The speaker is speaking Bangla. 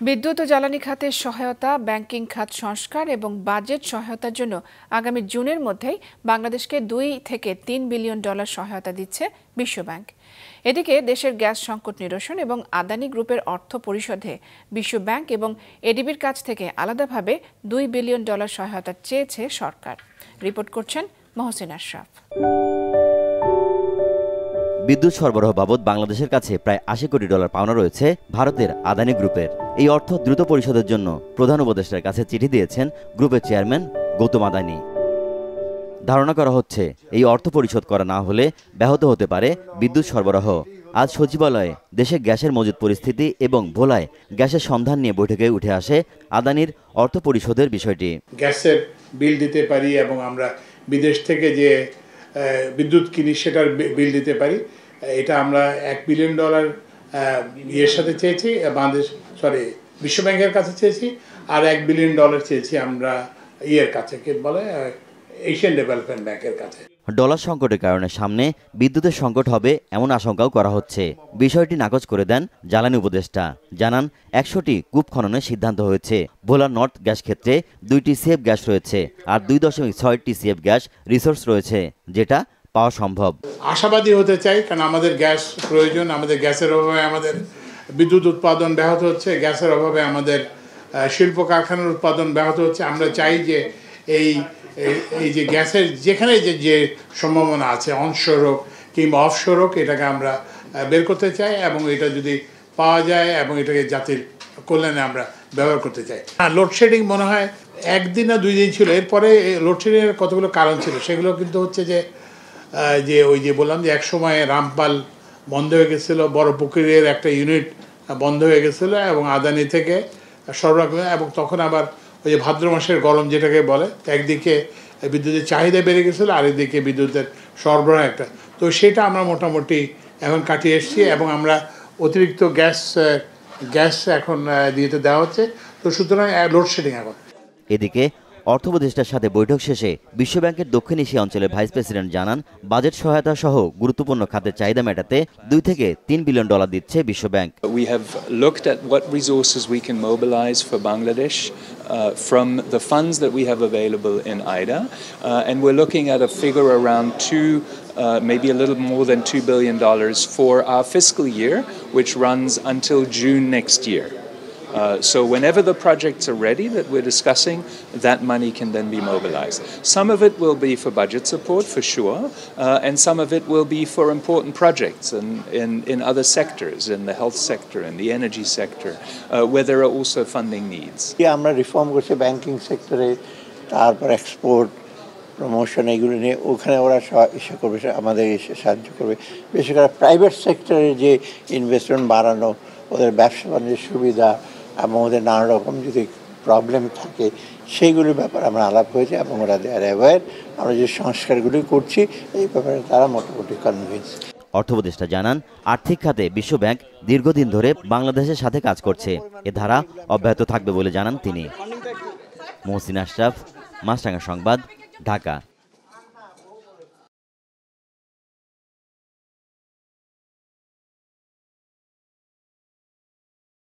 বিদ্যুৎ ও জ্বালানি খাতের সহায়তা, ব্যাংকিং খাত সংস্কার এবং বাজেট সহায়তার জন্য আগামী জুনের মধ্যেই বাংলাদেশকে $2 থেকে $3 বিলিয়ন সহায়তা দিচ্ছে বিশ্বব্যাংক। এদিকে দেশের গ্যাস সংকট নিরসন এবং আদানি গ্রুপের অর্থ পরিশোধে বিশ্বব্যাংক এবং এডিবির কাছ থেকে আলাদাভাবে $2 বিলিয়ন সহায়তা চেয়েছে সরকার। রিপোর্ট করছেন মহসিন আশরাফ। বিদ্যুৎ সরবরাহ বাবদ বাংলাদেশের কাছে প্রায় $80 কোটি পাওনা রয়েছে ভারতের আদানি গ্রুপের। এই অর্থ দ্রুত পরিশোধের জন্য প্রধান উপদেষ্টার কাছে চিঠি দিয়েছেন গ্রুপের চেয়ারম্যান গৌতম আদানি। ধারণা করা হচ্ছে এই অর্থ পরিশোধ করা না হলে ব্যাহত হতে পারে বিদ্যুৎ সরবরাহ। আজ সচিবালয়ে দেশে গ্যাসের মজুদ পরিস্থিতি এবং ভোলায় গ্যাসের সন্ধান নিয়ে বৈঠকে উঠে আসে আদানির অর্থ পরিশোধের বিষয়টি। গ্যাসের বিল দিতে পারি এবং আমরা বিদেশ থেকে যে বিদ্যুৎ কিনি সেটার বিল দিতে পারি। এটা আমরা $1 বিলিয়ন ইয়ের সাথে চেয়েছি, বিশ্বব্যাংকের কাছে চেয়েছি, আর $1 বিলিয়ন চেয়েছি আমরা ইয়ের কাছে, কে বলে এশিয়ান ডেভেলপমেন্ট ব্যাংকের কাছে। ডলার সংকটের কারণে সামনে বিদ্যুতের সংকট হবে এমন আশঙ্কাও করা হচ্ছে। বিষয়টি নাকচ করে দেন জ্বালানি উপদেষ্টা। জানান 100টি কূপ খননের সিদ্ধান্ত হয়েছে। ভোলা নর্থ গ্যাস ক্ষেত্রে 2 TCF গ্যাস রয়েছে আর 2.6 TCF গ্যাস রিসোর্স রয়েছে, যেটা পাওয়া সম্ভব। আশাবাদী হতে চাই, কারণ আমাদের গ্যাস প্রয়োজন। আমাদের গ্যাসের অভাবে আমাদের বিদ্যুৎ উৎপাদন ব্যাহত হচ্ছে, গ্যাসের অভাবে আমাদের শিল্প কারখানার উৎপাদন ব্যাহত হচ্ছে। আমরা চাই যে এই যে গ্যাসের যেখানে যে সম্ভাবনা আছে, অনশোর হোক কিংবা অফশোর হোক, এটাকে আমরা বের করতে চাই এবং এটা যদি পাওয়া যায় এবং এটাকে জাতির কল্যাণে আমরা ব্যবহার করতে চাই। লোডশেডিং মনে হয় 1 দিন না 2 দিন ছিল। এরপরে লোডশেডিংয়ের কতগুলো কারণ ছিল, সেগুলো কিন্তু হচ্ছে যে ওই যে বললাম যে এক সময় রামপাল বন্ধ হয়ে গেছিলো, বড় পুকুরের একটা ইউনিট বন্ধ হয়ে গেছিলো এবং আদানি থেকে সরবরাহ, এবং তখন আবার ওই যে ভাদ্র মাসের গরম যেটাকে বলে, একদিকে বিদ্যুতের চাহিদা বেড়ে গেছিলো, আরেকদিকে বিদ্যুতের সরবরাহ একটা, তো সেটা আমরা মোটামুটি এখন কাটিয়ে এসেছি এবং আমরা অতিরিক্ত গ্যাস এখন দিতে দেওয়া হচ্ছে। তো সুতরাং লোডশেডিং এখন। এদিকে অর্থ উপদেষ্টার সাথে বৈঠক শেষে বিশ্বব্যাংকের দক্ষিণ এশিয়া অঞ্চলের ভাইস প্রেসিডেন্ট জানান, বাজেট সহায়তা সহ গুরুত্বপূর্ণ খাতের চাহিদা মেটাতে $2 থেকে $3 বিলিয়ন দিচ্ছে বিশ্বব্যাংক। We have looked at what resources we can mobilize for Bangladesh from the funds that we have available in IDA, and we're looking at a figure around maybe a little more than $2 billion for our fiscal year, which runs until June next year. So whenever the projects are ready that we're discussing, that money can then be mobilized. Some of it will be for budget support, for sure, and some of it will be for important projects in other sectors, in the health sector, in the energy sector, where there are also funding needs. আমরা রিফর্ম করছি ব্যাংকিং সেক্টরে, তারপর এক্সপোর্ট প্রমোশন, এগুলো নিয়ে ওখানে ওরা ইস্যু করবে, আমাদের এসে সাহায্য করবে। বিশেষ করে প্রাইভেট সেক্টরে যে ইনভেস্টমেন্ট বাড়ানো, ওদের ব্যবসা বাণিজ্যের সুবিধা এবং ওদের নানা রকম যদি প্রবলেম থাকে সেইগুলির ব্যাপারে আমরা আলাপ হয়েছে এবং ওরা দেয়ার অ্যাওয়্যার। আমরা যে সংস্কারগুলি করছি এই ব্যাপারে তারা মোটামুটি কনভিন্স। অর্থ উপদেষ্টা জানান, আর্থিক খাতে বিশ্বব্যাংক দীর্ঘদিন ধরে বাংলাদেশের সাথে কাজ করছে। এ ধারা অব্যাহত থাকবে বলে জানান তিনি। মহসিন আশরাফ, মাছরাঙা সংবাদ, ঢাকা।